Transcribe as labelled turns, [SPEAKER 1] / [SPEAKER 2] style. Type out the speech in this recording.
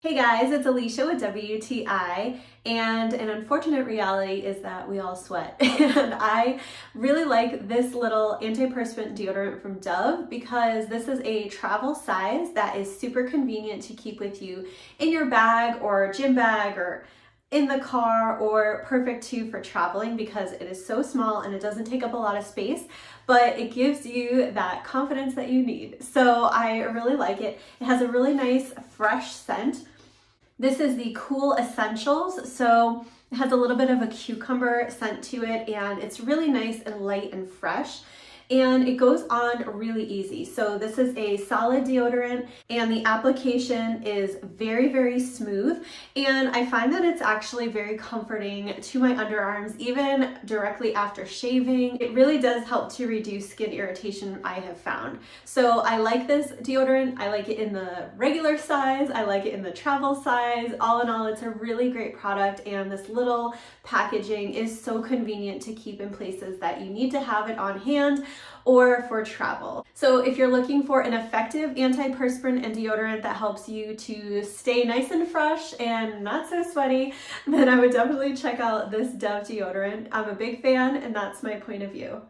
[SPEAKER 1] Hey guys, it's Alicia with WTI, and an unfortunate reality is that we all sweat. And I really like this little antiperspirant deodorant from Dove because this is a travel size that is super convenient to keep with you in your bag or gym bag or in the car, or perfect too for traveling because it is so small and it doesn't take up a lot of space, but it gives you that confidence that you need. So I really like it. It has a really nice fresh scent. This is the Cool Essentials, so it has a little bit of a cucumber scent to it, and it's really nice and light and fresh. And it goes on really easy. So this is a solid deodorant and the application is very, very smooth. And I find that it's actually very comforting to my underarms, even directly after shaving. It really does help to reduce skin irritation, I have found. So I like this deodorant. I like it in the regular size. I like it in the travel size. All in all, it's a really great product, and this little packaging is so convenient to keep in places that you need to have it on hand or for travel. So if you're looking for an effective antiperspirant and deodorant that helps you to stay nice and fresh and not so sweaty, then I would definitely check out this Dove deodorant. I'm a big fan, and that's my point of view.